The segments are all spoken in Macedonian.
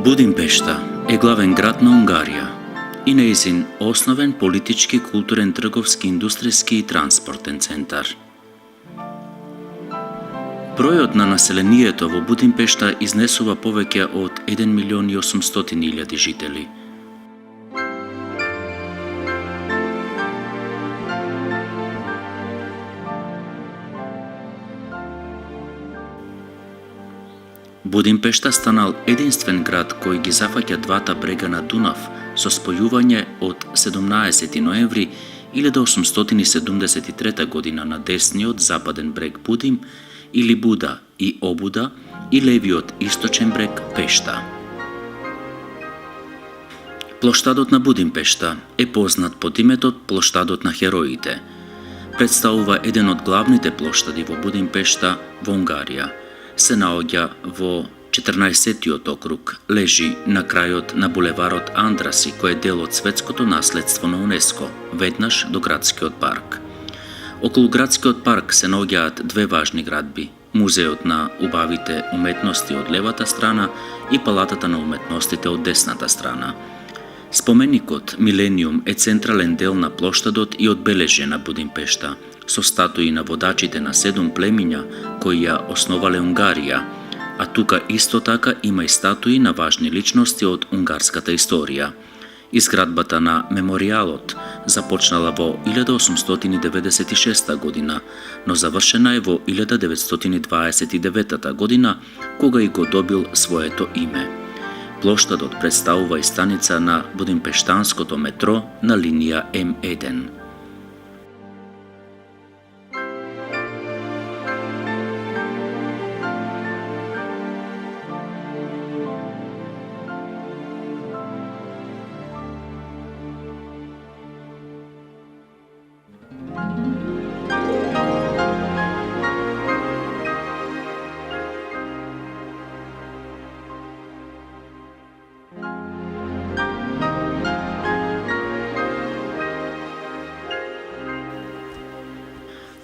Budimpešta je главен град на Унгарија и нејзин основен политички, културен, трговски, индустријски и транспортен центар. Бројот на населението во Будимпешта изнесува повеќе од 1.800.000 жители. Будимпешта станал единствен град кој ги зафаќа двата брега на Дунав со спојување од 17 ноември 1873 година на десниот западен брег Будим или Буда и Обуда и левиот источен брег Пешта. Плоштадот на Будимпешта е познат под името Плоштадот на хероите. Представува еден од главните плоштади во Будимпешта во Унгарија. Се наоѓа во 14-тиот округ, лежи на крајот на булеварот Андраси, кој е дел од светското наследство на УНЕСКО, веднаш до градскиот парк. Околу градскиот парк се наоѓаат две важни градби: Музеот на убавите уметности од левата страна и Палатата на уметностите од десната страна. Споменикот Милениум е централен дел на плоштадот и одбележје на Будимпешта, со статуи на водачите на 7 племиња кои ја основале Унгарија, а тука исто така има и статуи на важни личности од унгарската историја. Изградбата на меморијалот започнала во 1896 година, но завршена е во 1929 година, кога и го добил своето име. Плоштадот представува и станица на Будимпештанското метро на линија М1.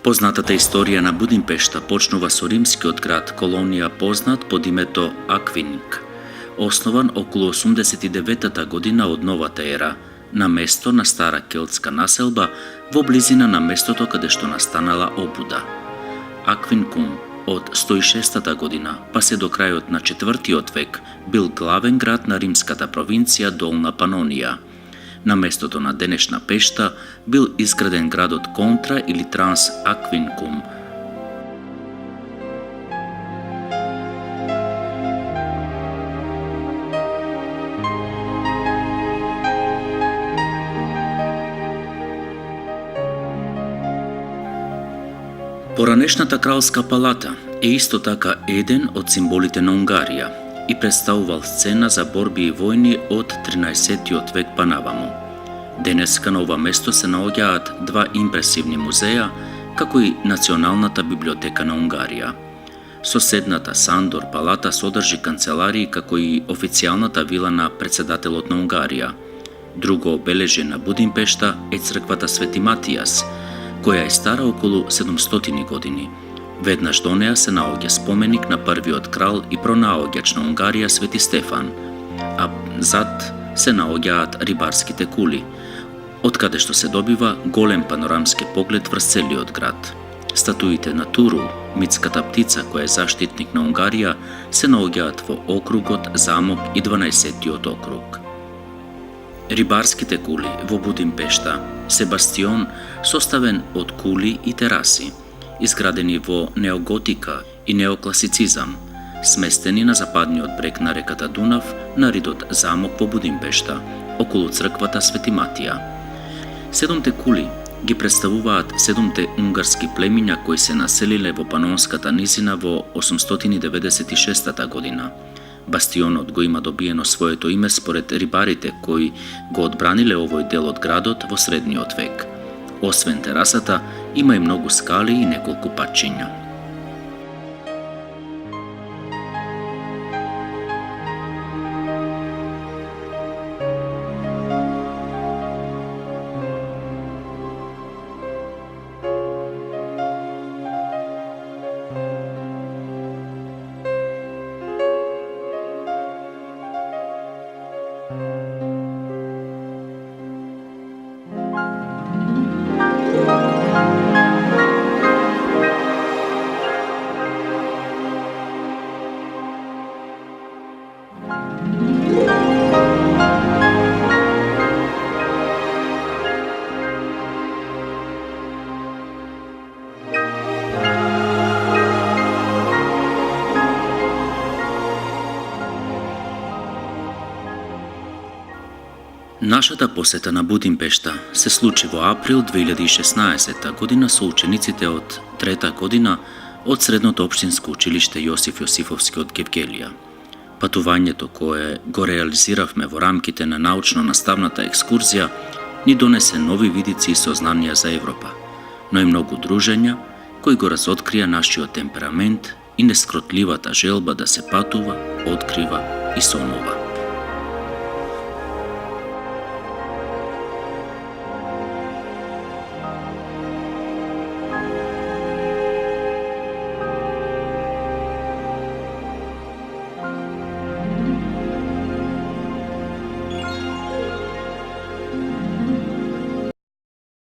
Познатата историја на Будимпешта почнува со римскиот град колонија познат под името Аквининг, основан околу 89-та година од новата ера, на место на стара келтска населба во близина на местото каде што настанала Обуда. Аквинкум од 106-та година па се до крајот на 4-тиот век бил главен град на римската провинција Долна Панонија. На местото на денешна Пешта бил изграден градот Контра или Транс Аквинкум. Поранешната кралска палата е исто така еден од символите на Унгарија и представувал сцена за борби и војни од 13-тиот век па наваму. Денеска на ова место се наоѓаат два импресивни музеја, како и Националната библиотека на Унгарија. Соседната Сандор палата содржи канцеларии како и официјалната вила на председателот на Унгарија. Друго обележје на Будимпешта е црквата Свети Матијас, која е стара околу 700 години. Веднаш до неа се наоѓа споменик на првиот крал и пронаоѓач на Унгарија Свети Стефан, а зад се наоѓаат рибарските кули, од каде што се добива голем панорамски поглед врз целиот град. Статуите на Туру, митската птица која е заштитник на Унгарија, се наоѓаат во округот Замок и 12-тиот округ. Рибарските кули во Будимпешта се бастион составен од кули и тераси, изградени во неоготика и неокласицизам, сместени на западниот брег на реката Дунав на ридот Замок во Будимпешта, околу црквата Свети Матија. 7 кули ги представуваат 7 унгарски племиња кои се населиле во Панонската низина во 896 година. Бастионот го има добиено своето име според рибарите кои го одбраниле овој дел од градот во средниот век. Освен терасата, има и многу скали и неколку патчиња. Нашата посета на Будимпешта се случи во април 2016 година со учениците од трета година од Средното општинско училиште Јосиф Јосифовски од Гевгелија. Патувањето кое го реализиравме во рамките на научно-наставната екскурзија ни донесе нови видици и сознанија за Европа, но и многу дружења кои го разоткрија нашиот темперамент и нескротливата желба да се патува, открива и сонува.